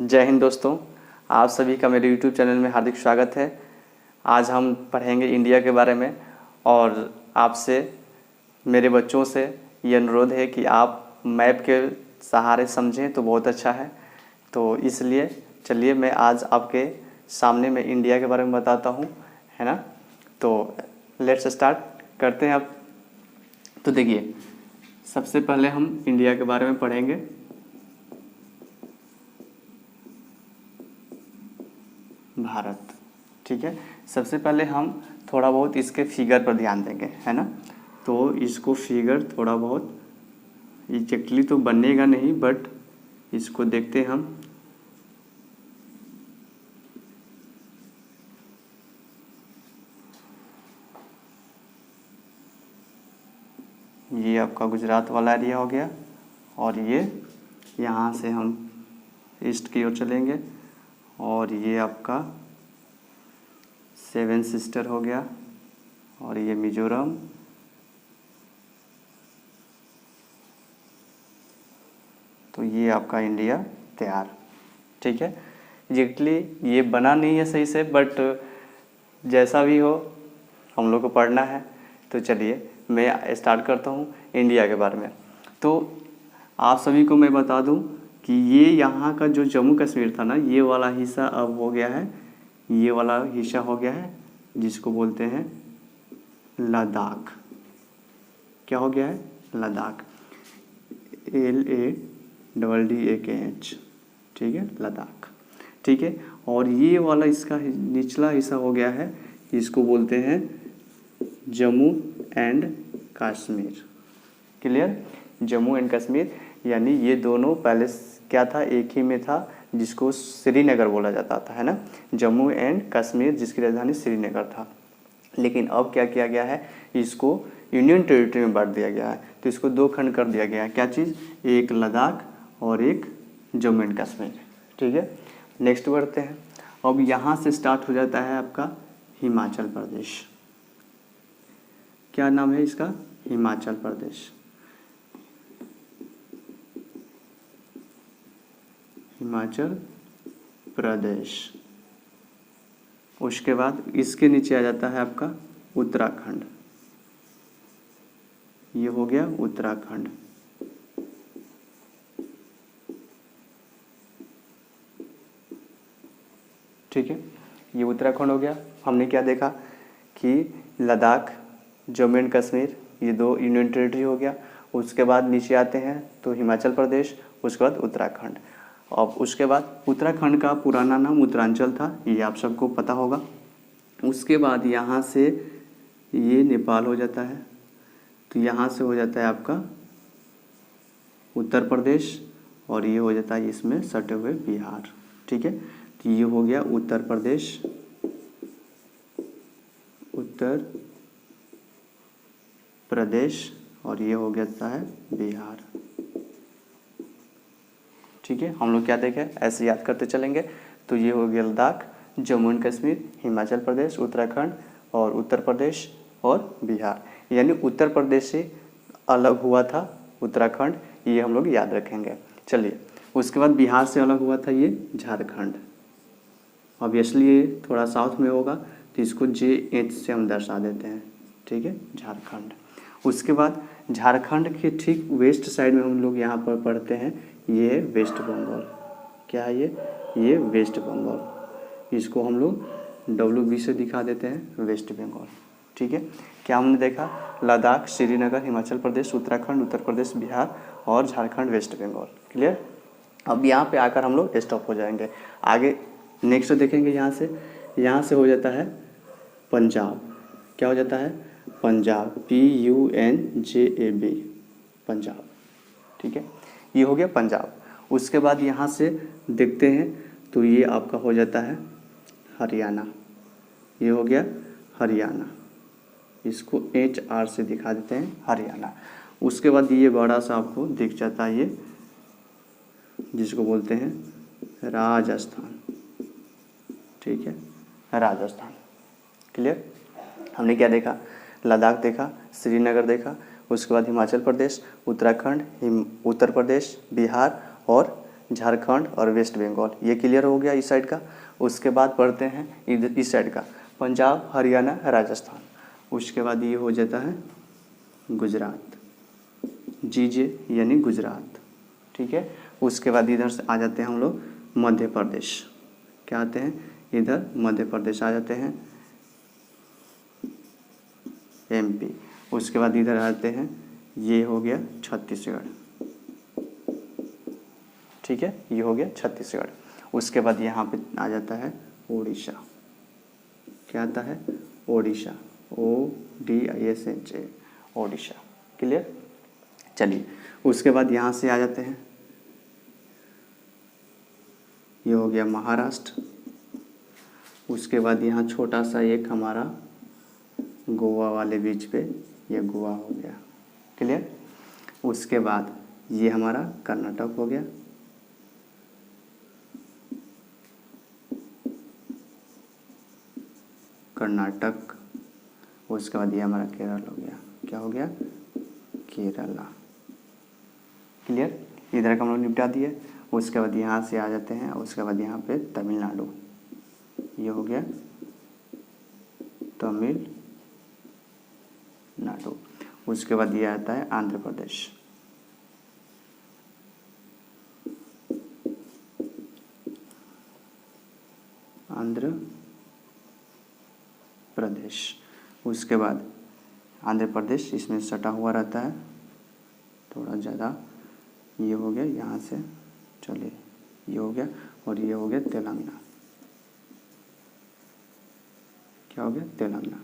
जय हिंद दोस्तों, आप सभी का मेरे YouTube चैनल में हार्दिक स्वागत है। आज हम पढ़ेंगे इंडिया के बारे में और आपसे मेरे बच्चों से ये अनुरोध है कि आप मैप के सहारे समझें तो बहुत अच्छा है। तो इसलिए चलिए मैं आज आपके सामने में इंडिया के बारे में बताता हूँ, है ना। तो लेट्स स्टार्ट करते हैं अब। तो देखिए, सबसे पहले हम इंडिया के बारे में पढ़ेंगे। भारत, ठीक है। सबसे पहले हम थोड़ा बहुत इसके फिगर पर ध्यान देंगे, है ना। तो इसको फिगर थोड़ा बहुत एग्जैक्टली तो बनेगा नहीं, बट इसको देखते हम। ये आपका गुजरात वाला एरिया हो गया और ये यहाँ से हम ईस्ट की ओर चलेंगे और ये आपका सेवन सिस्टर हो गया और ये मिजोरम, तो ये आपका इंडिया तैयार, ठीक है। एग्जैक्टली ये बना नहीं है सही से, बट जैसा भी हो हम लोग को पढ़ना है। तो चलिए मैं स्टार्ट करता हूँ इंडिया के बारे में। तो आप सभी को मैं बता दूँ कि ये यहाँ का जो जम्मू कश्मीर था ना, ये वाला हिस्सा अब हो गया है, ये वाला हिस्सा हो गया है जिसको बोलते हैं लद्दाख। क्या हो गया है? लद्दाख, LADDAKH, ठीक है, लद्दाख, ठीक है। और ये वाला इसका निचला हिस्सा हो गया है, इसको बोलते हैं Jammu and Kashmir. Clear? Jammu and Kashmir, यानी ये दोनों पहले क्या था, एक ही में था, जिसको श्रीनगर बोला जाता था, है ना। जम्मू एंड कश्मीर जिसकी राजधानी श्रीनगर था। लेकिन अब क्या किया गया है, इसको यूनियन टेरिटरी में बांट दिया गया है। तो इसको दो खंड कर दिया गया है। क्या चीज़? एक लद्दाख और एक जम्मू एंड कश्मीर, ठीक है। नेक्स्ट बढ़ते हैं। अब यहाँ से स्टार्ट हो जाता है आपका हिमाचल प्रदेश। क्या नाम है इसका? हिमाचल प्रदेश। हिमाचल प्रदेश। उसके बाद इसके नीचे आ जाता है आपका उत्तराखंड। ये हो गया उत्तराखंड। ठीक है, ये उत्तराखंड हो गया। हमने क्या देखा कि लद्दाख, जम्मू एंड कश्मीर, ये दो यूनियन टेरिटरी हो गया। उसके बाद नीचे आते हैं तो हिमाचल प्रदेश, उसके बाद उत्तराखंड। और उसके बाद उत्तराखंड का पुराना नाम उत्तरांचल था, ये आप सबको पता होगा। उसके बाद यहाँ से ये नेपाल हो जाता है, तो यहाँ से हो जाता है आपका उत्तर प्रदेश और ये हो जाता है इसमें सटे हुए बिहार, ठीक है। तो ये हो गया उत्तर प्रदेश, उत्तर प्रदेश, और ये हो गया है बिहार, ठीक है। हम लोग क्या देखें, ऐसे याद करते चलेंगे। तो ये हो गया लद्दाख, जम्मू एंड कश्मीर, हिमाचल प्रदेश, उत्तराखंड और उत्तर प्रदेश और बिहार। यानी उत्तर प्रदेश से अलग हुआ था उत्तराखंड, ये हम लोग याद रखेंगे। चलिए, उसके बाद बिहार से अलग हुआ था ये झारखंड। ऑब्वियसली ये थोड़ा साउथ में होगा, तो इसको JH से हम दर्शा देते हैं, ठीक है, झारखंड। उसके बाद झारखंड के ठीक वेस्ट साइड में हम लोग यहाँ पर पढ़ते हैं, ये है वेस्ट बंगाल। क्या है ये वेस्ट बंगाल। इसको हम लोग WB से दिखा देते हैं, वेस्ट बंगाल, ठीक है। क्या हमने देखा? लद्दाख, श्रीनगर, हिमाचल प्रदेश, उत्तराखंड, उत्तर प्रदेश, बिहार और झारखंड, वेस्ट बंगाल। क्लियर? अब यहाँ पे आकर हम लोग स्टॉप हो जाएंगे। आगे नेक्स्ट देखेंगे, यहाँ से हो जाता है पंजाब। क्या हो जाता है? पंजाब, PUNJAB, पंजाब, ठीक है। ये हो गया पंजाब। उसके बाद यहाँ से देखते हैं तो ये आपका हो जाता है हरियाणा। ये हो गया हरियाणा, इसको HR से दिखा देते हैं, हरियाणा। उसके बाद ये बड़ा सा आपको दिख जाता है, ये जिसको बोलते हैं राजस्थान, ठीक है, राजस्थान। क्लियर? हमने क्या देखा? लद्दाख देखा, श्रीनगर देखा, उसके बाद हिमाचल प्रदेश, उत्तराखंड, उत्तर प्रदेश, बिहार और झारखंड और वेस्ट बंगाल। ये क्लियर हो गया इस साइड का। उसके बाद पढ़ते हैं इधर इस साइड का, पंजाब, हरियाणा, राजस्थान। उसके बाद ये हो जाता है गुजरात, जीजे यानी गुजरात, ठीक है। उसके बाद इधर से आ जाते हैं हम लोग मध्य प्रदेश। क्या आते हैं इधर, मध्य प्रदेश आ जाते हैं, एमपी। उसके बाद इधर आते हैं, ये हो गया छत्तीसगढ़, ठीक है, ये हो गया छत्तीसगढ़। उसके बाद यहाँ पे आ जाता है उड़ीसा। क्या आता है, ओडिशा, ODISHA, ओडिशा। क्लियर। चलिए उसके बाद यहाँ से आ जाते हैं, ये हो गया महाराष्ट्र। उसके बाद यहाँ छोटा सा एक हमारा गोवा वाले बीच पे, ये गोवा हो गया। क्लियर। उसके बाद ये हमारा कर्नाटक हो गया, कर्नाटक। उसके बाद ये हमारा केरल हो गया। क्या हो गया, केरला। क्लियर। इधर का हम लोग निपटा दिए। उसके बाद यहाँ से आ जाते हैं, उसके बाद यहाँ पे तमिलनाडु, ये हो गया तमिलनाडु। उसके बाद ये आता है आंध्र प्रदेश, आंध्र प्रदेश। उसके बाद आंध्र प्रदेश इसमें सटा हुआ रहता है थोड़ा ज़्यादा, ये हो गया यहाँ से, चलिए ये हो गया, और ये हो गया तेलंगाना। क्या हो गया, तेलंगाना।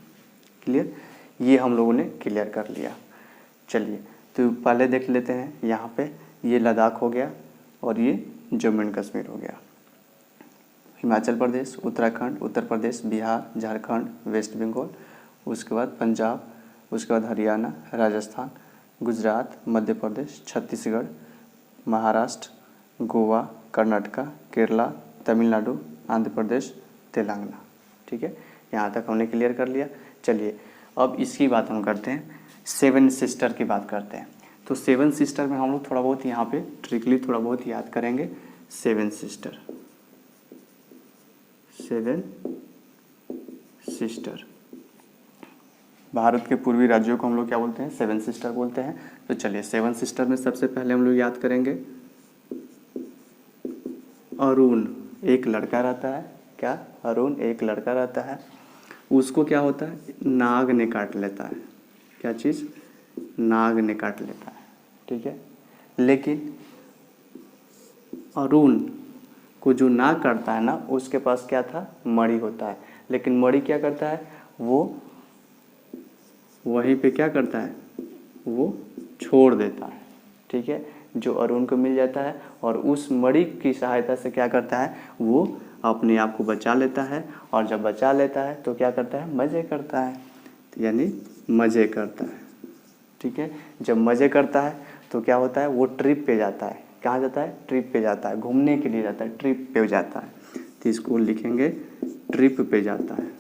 क्लियर। ये हम लोगों ने क्लियर कर लिया। चलिए तो पहले देख लेते हैं, यहाँ पे ये लद्दाख हो गया और ये जम्मू एंड कश्मीर हो गया। हिमाचल प्रदेश, उत्तराखंड, उत्तर प्रदेश, बिहार, झारखंड, वेस्ट बंगाल। उसके बाद पंजाब, उसके बाद हरियाणा, राजस्थान, गुजरात, मध्य प्रदेश, छत्तीसगढ़, महाराष्ट्र, गोवा, कर्नाटका, केरला, तमिलनाडु, आंध्र प्रदेश, तेलंगाना। ठीक है, यहाँ तक हमने क्लियर कर लिया। चलिए अब इसकी बात हम करते हैं, सेवन सिस्टर की बात करते हैं। तो सेवन सिस्टर में हम लोग थोड़ा बहुत यहाँ पे ट्रिकली थोड़ा बहुत याद करेंगे। Seven sister, seven sister, Bharat के पूर्वी राज्यों को हम लोग क्या बोलते हैं, सेवन सिस्टर बोलते हैं। तो चलिए सेवन सिस्टर में सबसे पहले हम लोग याद करेंगे अरुण, एक लड़का रहता है। क्या, अरुण एक लड़का रहता है। उसको क्या होता है, नाग ने काट लेता है। क्या चीज़, नाग ने काट लेता है। ठीक है, लेकिन अरुण को जो नाग काटता है ना, उसके पास क्या था, मणि होता है। लेकिन मणि क्या करता है, वो वहीं पे क्या करता है, वो छोड़ देता है। ठीक है, जो अरुण को मिल जाता है और उस मणि की सहायता से क्या करता है, वो अपने आप को बचा लेता है। और जब बचा लेता है तो क्या करता है, मज़े करता है, यानी मज़े करता है। ठीक है, जब मज़े करता है तो क्या होता है, वो ट्रिप पे जाता है। कहाँ जाता है, ट्रिप पे जाता है, घूमने के लिए जाता है, ट्रिप पे जाता है। तो इसको लिखेंगे ट्रिप पे जाता है।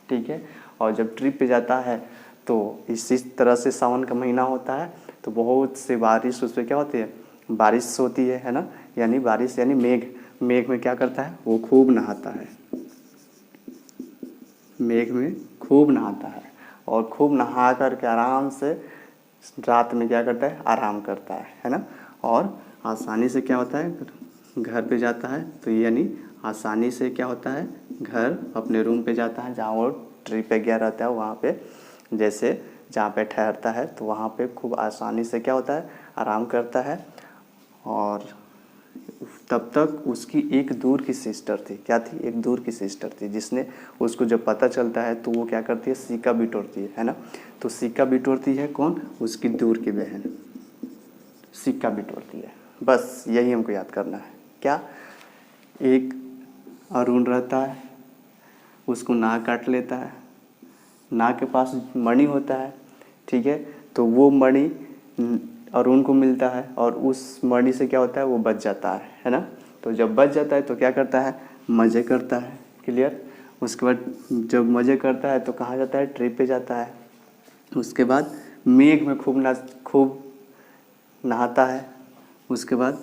ठीक है, और जब ट्रिप पे जाता है तो इसी तरह से सावन का महीना होता है तो बहुत से बारिश उस पर क्या होती है, बारिश होती है ना, यानी बारिश यानी मेघ। मेघ में क्या करता है, वो खूब नहाता है, मेघ में खूब नहाता है। और खूब नहा करके आराम से रात में क्या करता है, आराम करता है ना। और आसानी से क्या होता है, घर पे जाता है। तो यानी आसानी से क्या होता है, घर अपने रूम पे जाता है, जहाँ वो ट्रिप पे गया रहता है वहाँ पे, जैसे जहाँ पे ठहरता है तो वहाँ पे खूब आसानी से क्या होता है, आराम करता है। और तब तक उसकी एक दूर की सिस्टर थी। क्या थी, एक दूर की सिस्टर थी, जिसने उसको जब पता चलता है तो वो क्या करती है, सिक्का बिटोरती है ना। तो सिक्का बिटोरती है कौन, उसकी दूर की बहन सिक्का बिटोरती है। बस यही हमको याद करना है। क्या, एक अरुण रहता है, उसको नाग काट लेता है, नाग के पास मणि होता है। ठीक है, तो वो मणि अरुण को मिलता है और उस मणि से क्या होता है, वो बच जाता है ना। तो जब बच जाता है तो क्या करता है, मज़े करता है। क्लियर। उसके बाद जब मज़े करता है तो कहाँ जाता है, ट्रिप पे जाता है। उसके बाद मेघ में खूब नहाता है। उसके बाद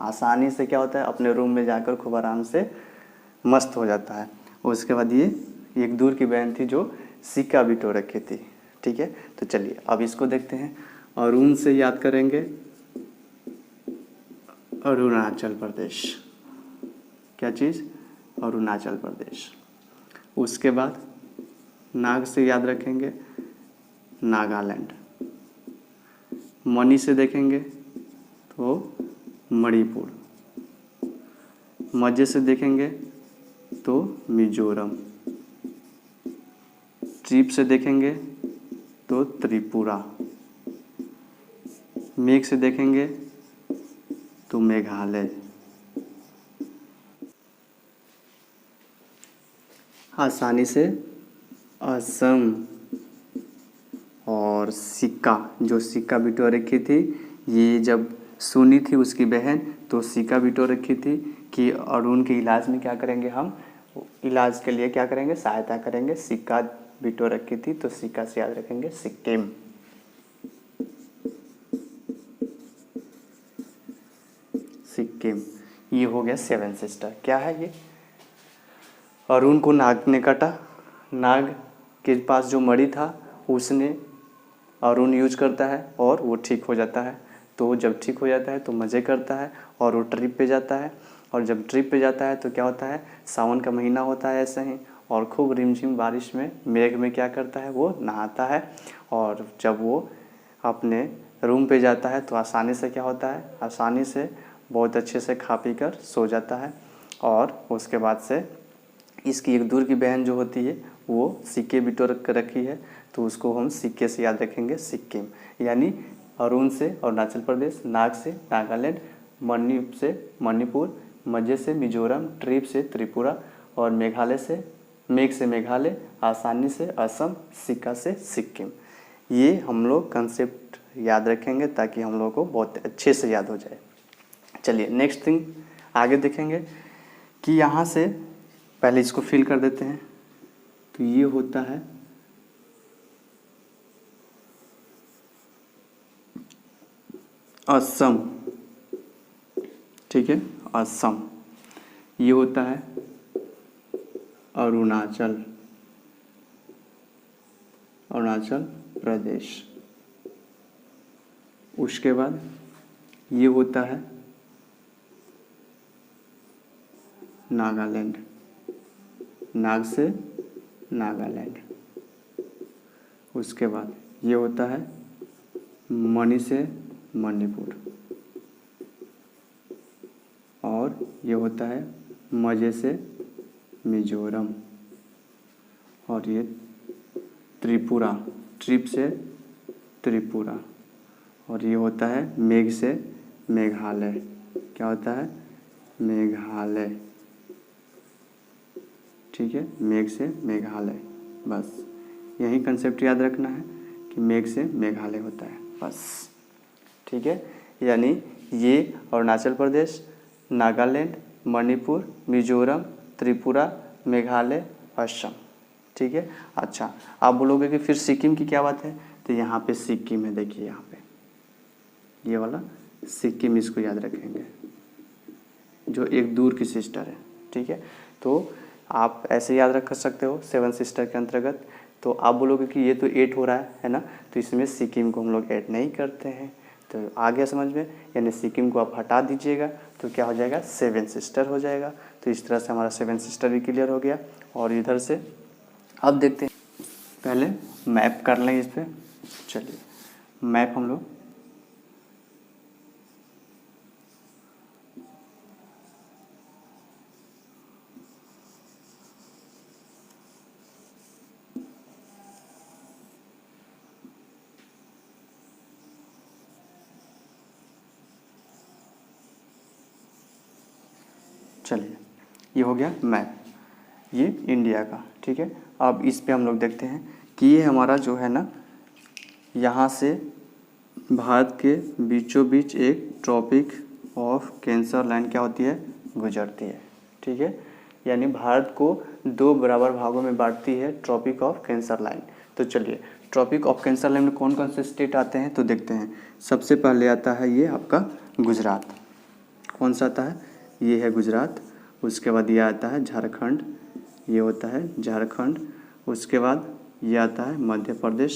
आसानी से क्या होता है, अपने रूम में जाकर खूब आराम से मस्त हो जाता है। उसके बाद ये एक दूर की बहन थी जो सिक्का बिटो रखी थी। ठीक है, तो चलिए अब इसको देखते हैं। अरुण से याद करेंगे अरुणाचल प्रदेश। क्या चीज़? अरुणाचल प्रदेश। उसके बाद नाग से याद रखेंगे नागालैंड। मणि से देखेंगे तो मणिपुर। मजे से देखेंगे तो मिजोरम। ट्रिप से देखेंगे तो त्रिपुरा। मेघ से देखेंगे तो मेघालय। आसानी से असम। और सिक्का, जो सिक्का बिटो रखी थी, ये जब सुनी थी उसकी बहन तो सिक्का बिटो रखी थी कि अरुण के इलाज में क्या करेंगे, हम इलाज के लिए क्या करेंगे, सहायता करेंगे। सिक्का बिटो रखी थी तो सिक्का से याद रखेंगे सिक्किम। सिक्किम। ये हो गया 7 सिस्टर। क्या है ये? अरुण को नाग ने काटा, नाग के पास जो मणि था उसने अरुण यूज करता है और वो ठीक हो जाता है। तो जब ठीक हो जाता है तो मज़े करता है और वो ट्रिप पे जाता है। और जब ट्रिप पे जाता है तो क्या होता है, सावन का महीना होता है ऐसे ही, और खूब रिमझिम बारिश में मेघ में क्या करता है, वो नहाता है। और जब वो अपने रूम पे जाता है तो आसानी से क्या होता है, आसानी से बहुत अच्छे से खा पी कर सो जाता है। और उसके बाद से इसकी एक दूर की बहन जो होती है वो सिक्के बिटो रखी है तो उसको हम सिक्के से याद रखेंगे सिक्किम। यानी अरुण से अरुणाचल प्रदेश, नाग से नागालैंड, मणि से मणिपुर, मजे से मिजोरम, ट्रिप से त्रिपुरा और मेघालय से मेघ से मेघालय, आसानी से असम, सिक्का से सिक्किम। ये हम लोग कंसेप्ट याद रखेंगे ताकि हम लोग को बहुत अच्छे से याद हो जाए। चलिए नेक्स्ट थिंग आगे देखेंगे कि यहाँ से पहले इसको फिल कर देते हैं। तो ये होता है असम। ठीक है, असम। ये होता है अरुणाचल, अरुणाचल प्रदेश। उसके बाद ये होता है नागालैंड, नाग से नागालैंड। उसके बाद ये होता है मणि से मणिपुर। और ये होता है मजे से मिजोरम। और ये त्रिपुरा, ट्रिप से त्रिपुरा। और ये होता है मेघ से मेघालय। क्या होता है? मेघालय। ठीक है, मेघ से मेघालय। बस यही कंसेप्ट याद रखना है कि मेघ से मेघालय होता है, बस। ठीक है, यानी ये अरुणाचल प्रदेश, नागालैंड, मणिपुर, मिजोरम, त्रिपुरा, मेघालय, असम। ठीक है। अच्छा, आप बोलोगे कि फिर सिक्किम की क्या बात है, तो यहाँ पे सिक्किम है। देखिए यहाँ पे ये वाला सिक्किम, इसको याद रखेंगे, जो एक दूर की सिस्टर है। ठीक है, तो आप ऐसे याद रख सकते हो 7 सिस्टर के अंतर्गत। तो आप बोलोगे कि ये तो 8 हो रहा है ना, तो इसमें सिक्किम को हम लोग ऐड नहीं करते हैं। तो आ गया समझ में, यानी सिक्किम को आप हटा दीजिएगा तो क्या हो जाएगा, 7 सिस्टर हो जाएगा। तो इस तरह से हमारा 7 सिस्टर भी क्लियर हो गया। और इधर से अब देखते हैं, पहले मैप कर लें इस पर। चलिए मैप हम लोग चलिए, ये हो गया मैप, ये इंडिया का। ठीक है, अब इस पे हम लोग देखते हैं कि ये हमारा जो है ना, यहाँ से भारत के बीचों बीच एक ट्रॉपिक ऑफ कैंसर लाइन क्या होती है, गुजरती है। ठीक है, यानी भारत को 2 बराबर भागों में बांटती है ट्रॉपिक ऑफ कैंसर लाइन। तो चलिए, ट्रॉपिक ऑफ कैंसर लाइन में कौन कौन से स्टेट आते हैं तो देखते हैं। सबसे पहले आता है ये आपका गुजरात। कौन सा आता है, ये है गुजरात। उसके बाद ये आता है झारखंड, ये होता है झारखंड। उसके बाद ये आता है मध्य प्रदेश।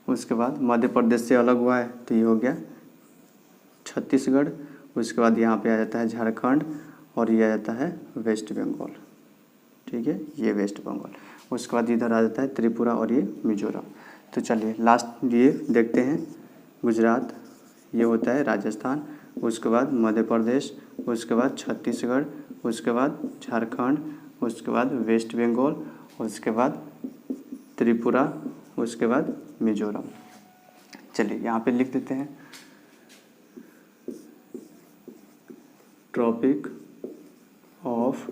उसके बाद मध्य प्रदेश से अलग हुआ है तो ये हो गया छत्तीसगढ़। उसके बाद यहाँ पे आ जाता है झारखंड और ये आ जाता है वेस्ट बंगाल। ठीक है, ये वेस्ट बंगाल। उसके बाद इधर आ जाता है त्रिपुरा और ये मिजोरम। तो चलिए लास्ट ये देखते हैं, गुजरात, ये होता है राजस्थान। उसके बाद मध्य प्रदेश, उसके बाद छत्तीसगढ़, उसके बाद झारखंड, उसके बाद वेस्ट बंगाल, उसके बाद त्रिपुरा, उसके बाद मिजोरम। चलिए यहाँ पे लिख देते हैं tropic of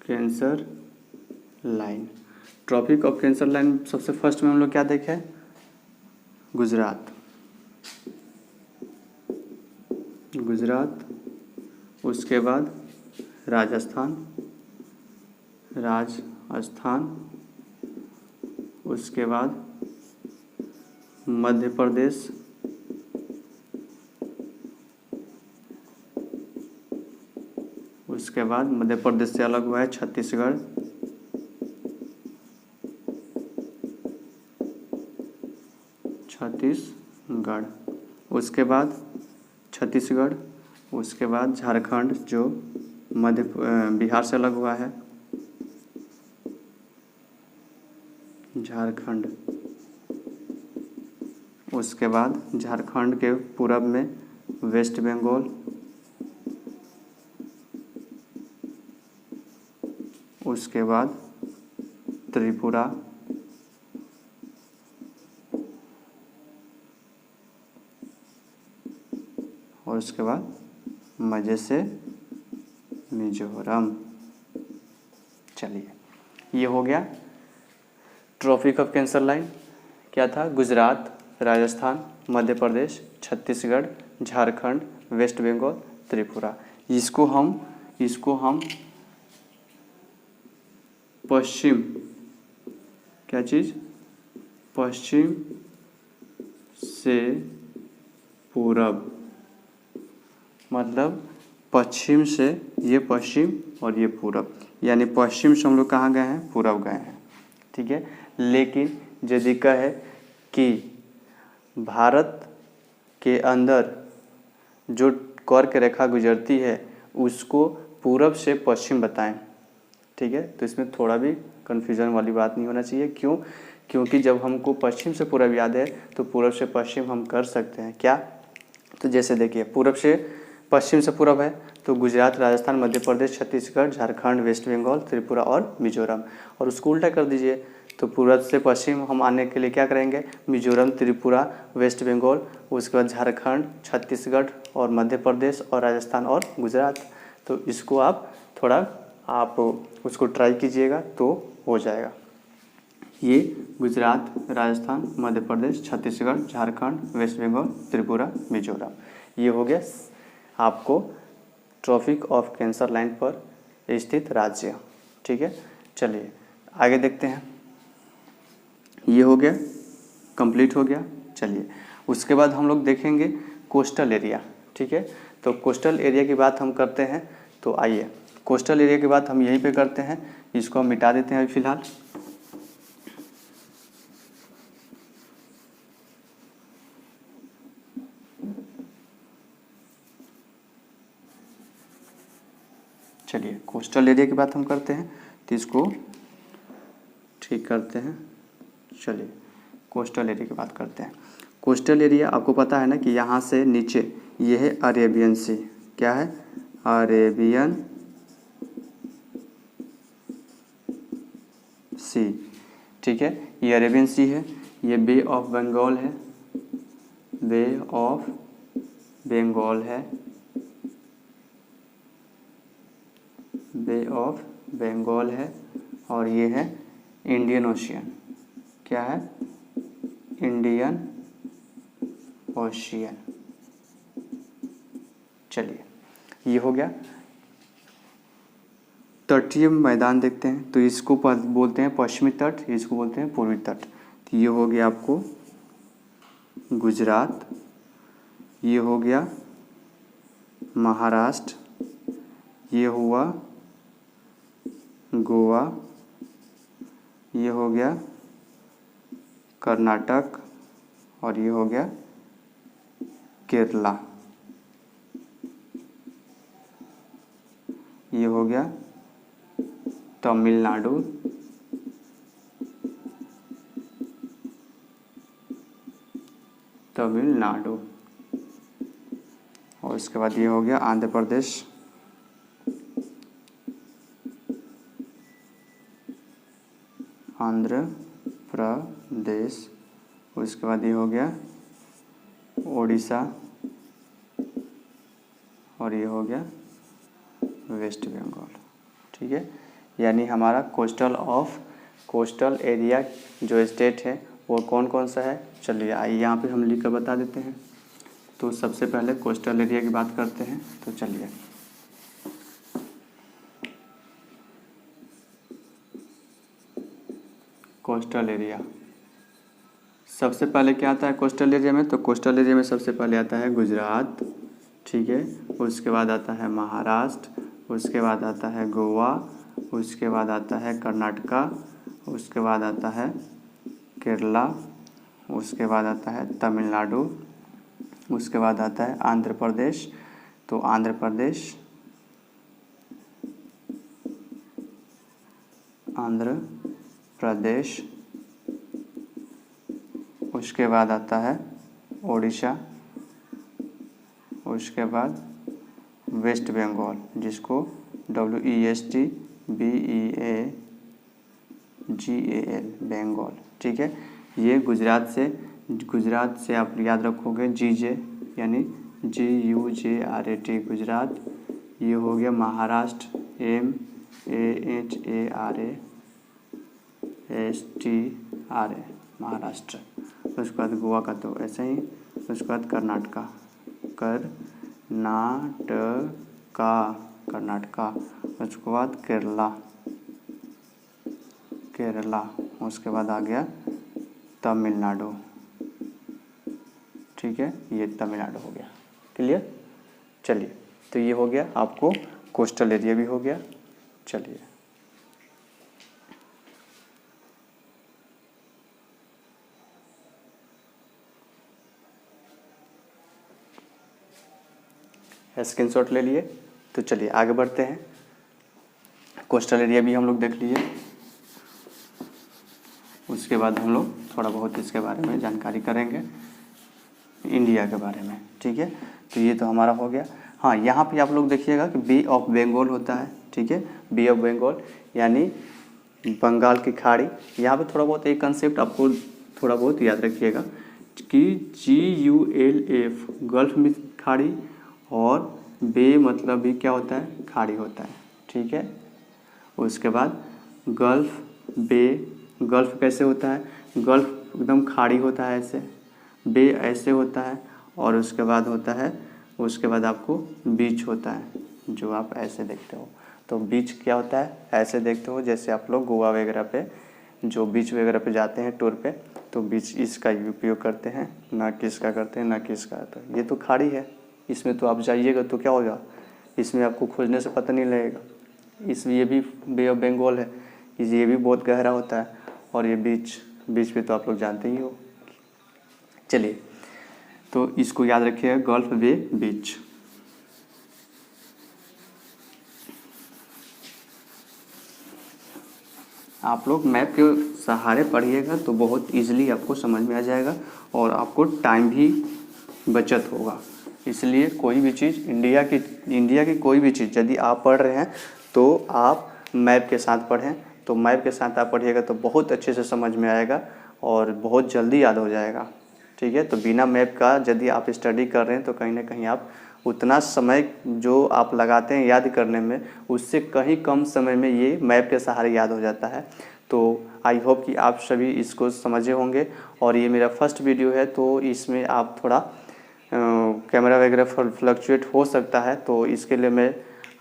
cancer line. Tropic of cancer line सबसे फर्स्ट में हम लोग क्या देखे, गुजरात, गुजरात। उसके बाद राजस्थान, राजस्थान। उसके बाद मध्य प्रदेश, उसके बाद मध्य प्रदेश से अलग हुआ है छत्तीसगढ़, छत्तीसगढ़। उसके बाद छत्तीसगढ़, उसके बाद झारखंड जो मध्य बिहार से अलग हुआ है, झारखंड। उसके बाद झारखंड के पूरब में वेस्ट बंगाल। उसके बाद त्रिपुरा। और उसके बाद मजे से मिजोरम। चलिए ये हो गया ट्रॉपिक ऑफ कैंसर लाइन। क्या था, गुजरात, राजस्थान, मध्य प्रदेश, छत्तीसगढ़, झारखंड, वेस्ट बंगाल, त्रिपुरा। इसको हम पश्चिम, क्या चीज़, पश्चिम से पूरब, मतलब पश्चिम से, ये पश्चिम और ये पूरब, यानी पश्चिम से हम लोग कहाँ गए हैं, पूरब गए हैं। ठीक है, लेकिन यदि कहे कि भारत के अंदर जो कर्क रेखा गुजरती है उसको पूरब से पश्चिम बताएं। ठीक है, तो इसमें थोड़ा भी कन्फ्यूज़न वाली बात नहीं होना चाहिए। क्यों, क्योंकि जब हमको पश्चिम से पूरब याद है तो पूरब से पश्चिम हम कर सकते हैं। क्या, तो जैसे देखिए पूरब से पश्चिम से पूरब है तो गुजरात, राजस्थान, मध्य प्रदेश, छत्तीसगढ़, झारखंड, वेस्ट बंगाल, त्रिपुरा और मिजोरम। और उसको उल्टा कर दीजिए तो पूरब से पश्चिम हम आने के लिए क्या करेंगे, मिजोरम, त्रिपुरा, वेस्ट बंगाल, उसके बाद झारखंड, छत्तीसगढ़ और मध्य प्रदेश और राजस्थान और गुजरात। तो इसको आप उसको ट्राई कीजिएगा तो हो जाएगा। ये गुजरात, राजस्थान, मध्य प्रदेश, छत्तीसगढ़, झारखंड, वेस्ट बंगाल, त्रिपुरा, मिजोरम, ये हो गया आपको ट्रॉपिक ऑफ कैंसर लाइन पर स्थित राज्य। ठीक है, चलिए आगे देखते हैं। ये हो गया, कंप्लीट हो गया। चलिए उसके बाद हम लोग देखेंगे कोस्टल एरिया। ठीक है, तो कोस्टल एरिया की बात हम करते हैं। तो आइए कोस्टल एरिया की बात हम यहीं पे करते हैं, इसको हम मिटा देते हैं अभी फिलहाल। चलिए कोस्टल एरिया की बात हम करते हैं तो इसको ठीक करते हैं। चलिए कोस्टल एरिया की बात करते हैं। कोस्टल एरिया आपको पता है ना कि यहाँ से नीचे ये है अरेबियन सी। क्या है, अरेबियन सी। ठीक है, ये अरेबियन सी है, ये बे ऑफ बंगाल है, बे ऑफ बंगाल है, बे ऑफ बंगाल है। और ये है इंडियन ओशियन। क्या है, इंडियन ओशियन। चलिए ये हो गया। तटीय मैदान देखते हैं तो इसको बोलते हैं पश्चिमी तट, इसको बोलते हैं पूर्वी तट। ये हो गया आपको गुजरात, ये हो गया महाराष्ट्र, ये हुआ गोवा, ये हो गया कर्नाटक और ये हो गया केरला, ये हो गया तमिलनाडु, और इसके बाद ये हो गया आंध्र प्रदेश, उसके बाद ये हो गया ओडिशा और ये हो गया वेस्ट बंगाल। ठीक है, यानी हमारा कोस्टल एरिया जो स्टेट है वो कौन कौन सा है। चलिए आइए यहाँ पे हम लिख कर बता देते हैं। तो सबसे पहले कोस्टल एरिया की बात करते हैं। तो चलिए कोस्टल एरिया, सबसे पहले क्या आता है कोस्टल एरिया में। तो कोस्टल एरिया में सबसे पहले आता है गुजरात, ठीक है, उसके बाद आता है महाराष्ट्र, उसके बाद आता है गोवा, उसके बाद आता है कर्नाटका, उसके बाद आता है केरला, उसके बाद आता है तमिलनाडु, उसके बाद आता है आंध्र प्रदेश। तो आंध्र प्रदेश, उसके बाद आता है ओडिशा, उसके बाद वेस्ट बंगाल जिसको WESTBEAGAL बंगाल। ठीक है, ये गुजरात से आप याद रखोगे GJ यानी GUJRAT गुजरात। ये हो गया महाराष्ट्र MAHARASTRA महाराष्ट्र। उसके बाद गोवा का तो ऐसे ही, उसके बाद कर्नाटका, उसके बाद केरला, उसके बाद आ गया तमिलनाडु। ठीक है, ये तमिलनाडु हो गया। क्लियर। चलिए, तो ये हो गया आपको कोस्टल एरिया भी हो गया। चलिए स्क्रीनशॉट ले लिए। तो चलिए आगे बढ़ते हैं। कोस्टल एरिया भी हम लोग देख लिए, उसके बाद हम लोग थोड़ा बहुत इसके बारे में जानकारी करेंगे इंडिया के बारे में। ठीक है, तो ये तो हमारा हो गया। हाँ, यहाँ पे आप लोग देखिएगा कि बे ऑफ बंगाल होता है। ठीक है, बे ऑफ बंगाल यानी बंगाल की खाड़ी। यहाँ पे थोड़ा बहुत एक कंसेप्ट आपको थोड़ा बहुत याद रखिएगा कि GULF गल्फ में खाड़ी और बे मतलब भी क्या होता है, खाड़ी होता है। ठीक है, उसके बाद गल्फ कैसे होता है, गल्फ एकदम खाड़ी होता है ऐसे, बे ऐसे होता है, और उसके बाद होता है, उसके बाद आपको बीच होता है जो आप ऐसे देखते हो। तो बीच क्या होता है, ऐसे देखते हो जैसे आप लोग गोवा वगैरह पे जो बीच वगैरह पे जाते हैं टूर पे, तो बीच इसका उपयोग करते हैं, ना कि इसका करते हैं, ना कि इसका। तो ये तो खाड़ी है, इसमें तो आप जाइएगा तो क्या होगा, इसमें आपको खोजने से पता नहीं लगेगा। ये भी बे ऑफ बंगाल है, ये भी बहुत गहरा होता है, और ये बीच पे तो आप लोग जानते ही हो। चलिए, तो इसको याद रखिएगा, गल्फ बे बीच। आप लोग मैप के सहारे पढ़िएगा तो बहुत इजीली आपको समझ में आ जाएगा और आपको टाइम भी बचत होगा। इसलिए कोई भी चीज़ इंडिया की कोई भी चीज़ यदि आप पढ़ रहे हैं तो आप मैप के साथ पढ़ें। तो मैप के साथ आप पढ़िएगा तो बहुत अच्छे से समझ में आएगा और बहुत जल्दी याद हो जाएगा। ठीक है, तो बिना मैप का यदि आप स्टडी कर रहे हैं तो कहीं ना कहीं आप उतना समय जो आप लगाते हैं याद करने में, उससे कहीं कम समय में ये मैप के सहारे याद हो जाता है। तो आई होप कि आप सभी इसको समझे होंगे। और ये मेरा फर्स्ट वीडियो है तो इसमें आप थोड़ा कैमरा वगैरह फ्लक्चुएट हो सकता है, तो इसके लिए मैं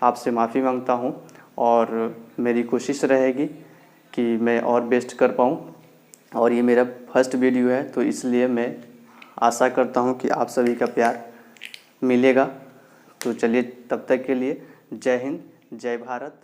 आपसे माफ़ी मांगता हूँ और मेरी कोशिश रहेगी कि मैं और बेस्ट कर पाऊँ। और ये मेरा फर्स्ट वीडियो है तो इसलिए मैं आशा करता हूँ कि आप सभी का प्यार मिलेगा। तो चलिए तब तक के लिए जय हिंद, जय भारत।